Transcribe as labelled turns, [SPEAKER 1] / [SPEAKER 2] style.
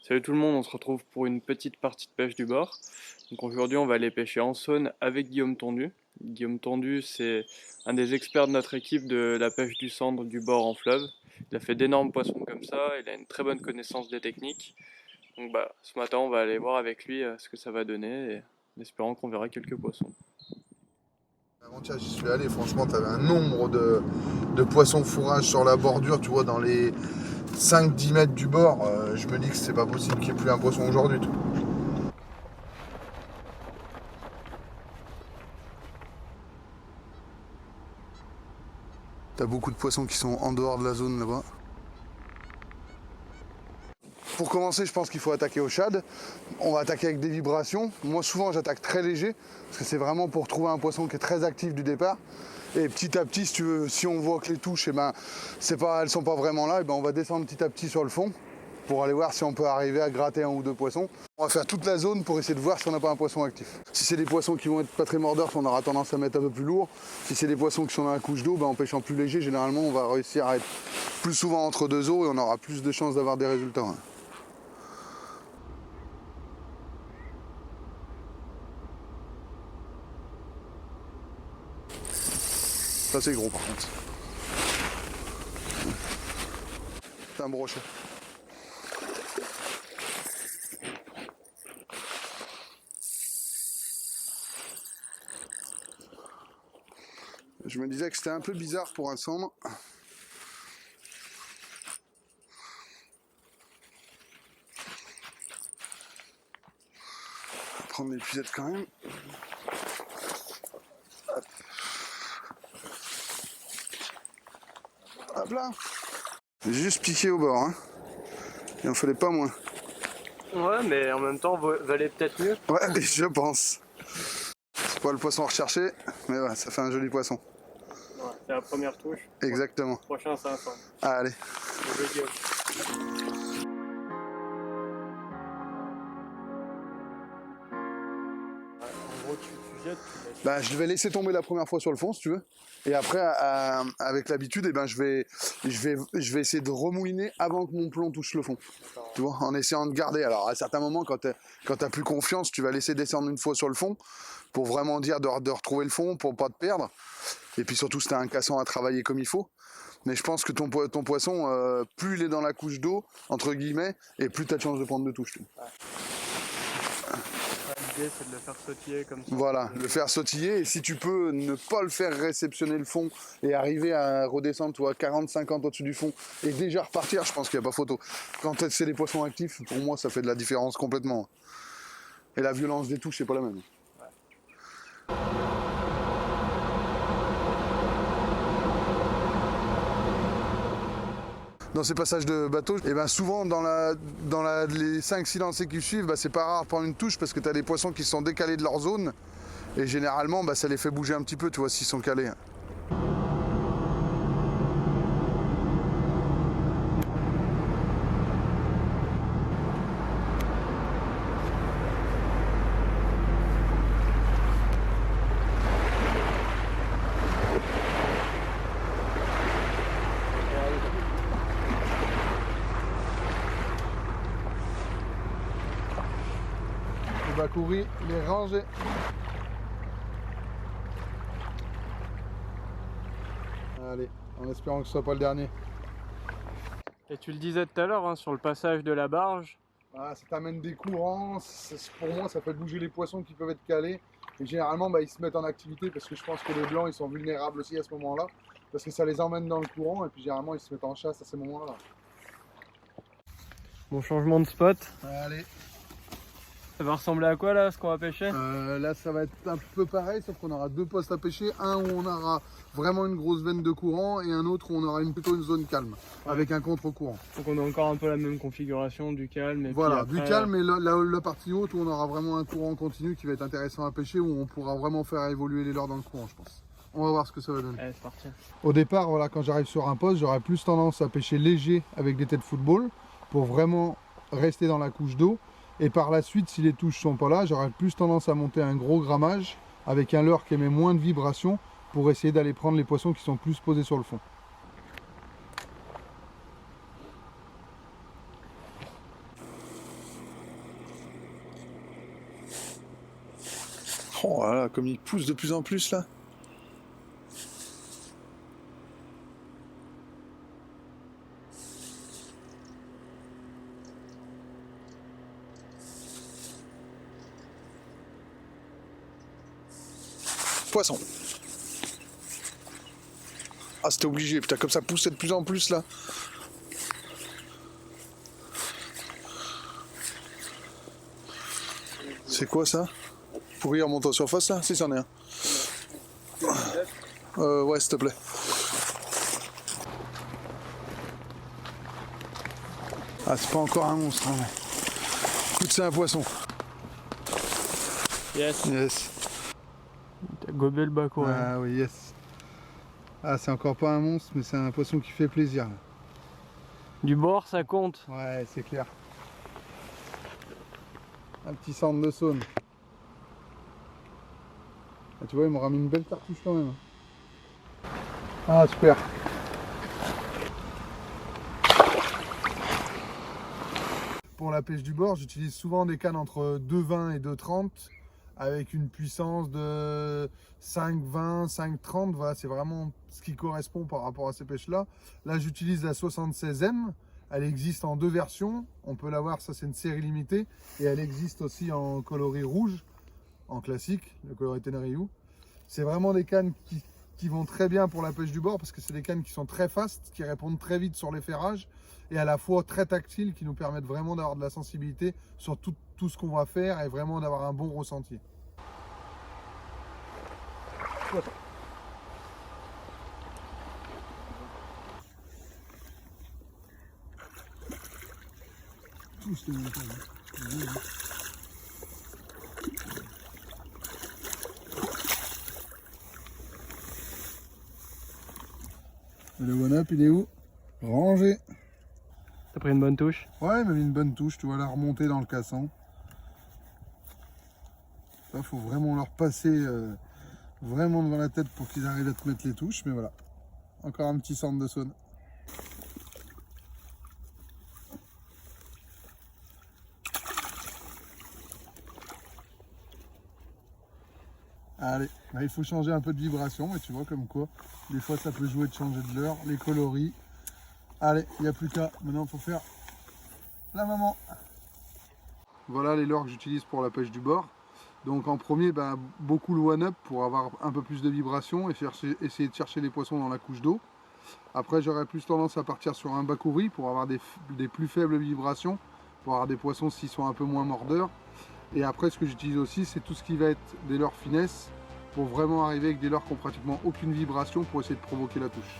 [SPEAKER 1] Salut tout le monde, on se retrouve pour une petite partie de pêche du bord. Donc aujourd'hui on va aller pêcher en Saône avec Guillaume Tondu. Guillaume Tondu c'est un des experts de notre équipe de la pêche du cendre du bord en fleuve. Il a fait d'énormes poissons comme ça, il a une très bonne connaissance des techniques. Donc ce matin on va aller voir avec lui ce que ça va donner et en espérant qu'on verra quelques poissons.
[SPEAKER 2] Avant-hier, j'y suis allé, franchement, tu avais un nombre de poissons fourrage sur la bordure, tu vois, dans les 5-10 mètres du bord. Je me dis que c'est pas possible qu'il n'y ait plus un poisson aujourd'hui. T'as beaucoup de poissons qui sont en dehors de la zone là-bas. Pour commencer, je pense qu'il faut attaquer au shad. On va attaquer avec des vibrations. Moi, souvent, j'attaque très léger, parce que c'est vraiment pour trouver un poisson qui est très actif du départ. Et petit à petit, si tu veux, si on voit que les touches, elles sont pas vraiment là, on va descendre petit à petit sur le fond pour aller voir si on peut arriver à gratter un ou deux poissons. On va faire toute la zone pour essayer de voir si on n'a pas un poisson actif. Si c'est des poissons qui vont être pas très mordeurs, on aura tendance à mettre un peu plus lourd. Si c'est des poissons qui sont dans la couche d'eau, en pêchant plus léger, généralement, on va réussir à être plus souvent entre deux eaux et on aura plus de chances d'avoir des résultats. Ça c'est gros par contre. C'est un brochet. Je me disais que c'était un peu bizarre pour un cendre. On va prendre l'épuisette quand même. Hop là. J'ai juste piqué au bord, hein. Il en fallait pas moins.
[SPEAKER 1] Ouais, mais en même temps valait peut-être mieux.
[SPEAKER 2] Ouais, je pense. C'est pas le poisson recherché, mais ouais, ça fait un joli poisson.
[SPEAKER 1] Ouais, c'est la première touche.
[SPEAKER 2] Exactement.
[SPEAKER 1] Prochain c'est un cendre.
[SPEAKER 2] Allez.
[SPEAKER 1] En gros, tu jettes,
[SPEAKER 2] Je vais laisser tomber la première fois sur le fond si tu veux. Et après, avec l'habitude, je vais essayer de remouliner avant que mon plomb touche le fond. Tu vois, en essayant de garder. Alors à certains moments, quand t'as plus confiance, tu vas laisser descendre une fois sur le fond pour vraiment dire de retrouver le fond, pour pas te perdre. Et puis surtout, si t'as un casson à travailler comme il faut. Mais je pense que ton poisson, plus il est dans la couche d'eau, entre guillemets, et plus t'as de chances de prendre de touche.
[SPEAKER 1] ouais. L'idée c'est de le faire sautiller comme ça.
[SPEAKER 2] Voilà, le faire sautiller, et si tu peux ne pas le faire réceptionner le fond et arriver à redescendre 40-50 au-dessus du fond et déjà repartir, je pense qu'il n'y a pas photo. Quand c'est des poissons actifs, pour moi ça fait de la différence complètement. Et la violence des touches, c'est pas la même. Ouais. Dans ces passages de bateau, souvent dans les 5-6 lancers qui suivent, c'est pas rare de prendre une touche parce que tu as des poissons qui sont décalés de leur zone et généralement ça les fait bouger un petit peu, tu vois, s'ils sont calés. On va courir, les ranger. Allez, en espérant que ce soit pas le dernier.
[SPEAKER 1] Et tu le disais tout à l'heure, hein, sur le passage de la barge.
[SPEAKER 2] Ah, ça t'amène des courants, pour moi ça fait bouger les poissons qui peuvent être calés. Et généralement ils se mettent en activité parce que je pense que les blancs ils sont vulnérables aussi à ce moment-là. Parce que ça les emmène dans le courant et puis généralement ils se mettent en chasse à ces moments-là.
[SPEAKER 1] Bon, changement de spot.
[SPEAKER 2] Allez.
[SPEAKER 1] Ça va ressembler à quoi là, ce qu'on va pêcher?
[SPEAKER 2] Là ça va être un peu pareil, sauf qu'on aura deux postes à pêcher. Un où on aura vraiment une grosse veine de courant et un autre où on aura plutôt une zone calme, avec un contre-courant.
[SPEAKER 1] Donc on a encore un peu la même configuration, du calme. Et
[SPEAKER 2] voilà,
[SPEAKER 1] puis après,
[SPEAKER 2] du calme et la partie haute où on aura vraiment un courant continu qui va être intéressant à pêcher, où on pourra vraiment faire évoluer les leurres dans le courant, je pense. On va voir ce que ça va donner.
[SPEAKER 1] Allez, c'est parti.
[SPEAKER 2] Au départ, voilà, quand j'arrive sur un poste, j'aurai plus tendance à pêcher léger avec des têtes football pour vraiment rester dans la couche d'eau. Et par la suite, si les touches sont pas là, j'aurai plus tendance à monter un gros grammage avec un leurre qui émet moins de vibrations pour essayer d'aller prendre les poissons qui sont plus posés sur le fond. Oh là là, comme il pousse de plus en plus là. Poisson. Ah, c'était obligé, putain, comme ça poussait de plus en plus là. C'est quoi ça? Pourri en montant en surface là? Si, c'en est un. Ouais, s'il te plaît. Ah, c'est pas encore un monstre, hein, mais... Écoute, c'est un poisson.
[SPEAKER 1] Yes.
[SPEAKER 2] Yes.
[SPEAKER 1] T'as gobé le baco.
[SPEAKER 2] Ah oui, yes. Ah, c'est encore pas un monstre, mais c'est un poisson qui fait plaisir. Là.
[SPEAKER 1] Du bord, ça compte.
[SPEAKER 2] Ouais, c'est clair. Un petit centre de Saône. Ah, tu vois, il m'aura mis une belle cartouche quand même. Ah, super. Pour la pêche du bord, j'utilise souvent des cannes entre 2,20 et 2,30 avec une puissance de 5,20, 5,30. Voilà, c'est vraiment ce qui correspond par rapport à ces pêches-là. Là, j'utilise la 76M. Elle existe en deux versions. On peut l'avoir, ça c'est une série limitée. Et elle existe aussi en coloris rouge, en classique, le coloris Teneriu. C'est vraiment des cannes qui vont très bien pour la pêche du bord parce que c'est des cannes qui sont très fast, qui répondent très vite sur les ferrages et à la fois très tactiles qui nous permettent vraiment d'avoir de la sensibilité sur tout ce qu'on va faire et vraiment d'avoir un bon ressenti. Le one-up, il est où? Rangé.
[SPEAKER 1] T'as pris une bonne touche?
[SPEAKER 2] Ouais, il m'a mis une bonne touche, tu vois, la remontée dans le cassant. Il faut vraiment leur passer vraiment devant la tête pour qu'ils arrivent à te mettre les touches, mais voilà. Encore un petit centre de Saône. Allez, là, il faut changer un peu de vibration, et tu vois comme quoi, des fois ça peut jouer de changer de leurre, les coloris. Allez, il n'y a plus qu'à, maintenant il faut faire la maman. Voilà les leurres que j'utilise pour la pêche du bord. Donc en premier, beaucoup le one-up pour avoir un peu plus de vibration et essayer de chercher les poissons dans la couche d'eau. Après j'aurais plus tendance à partir sur un bakouri pour avoir des plus faibles vibrations, pour avoir des poissons s'ils sont un peu moins mordeurs. Et après ce que j'utilise aussi c'est tout ce qui va être des leurres finesse pour vraiment arriver avec des leurres qui n'ont pratiquement aucune vibration pour essayer de provoquer la touche.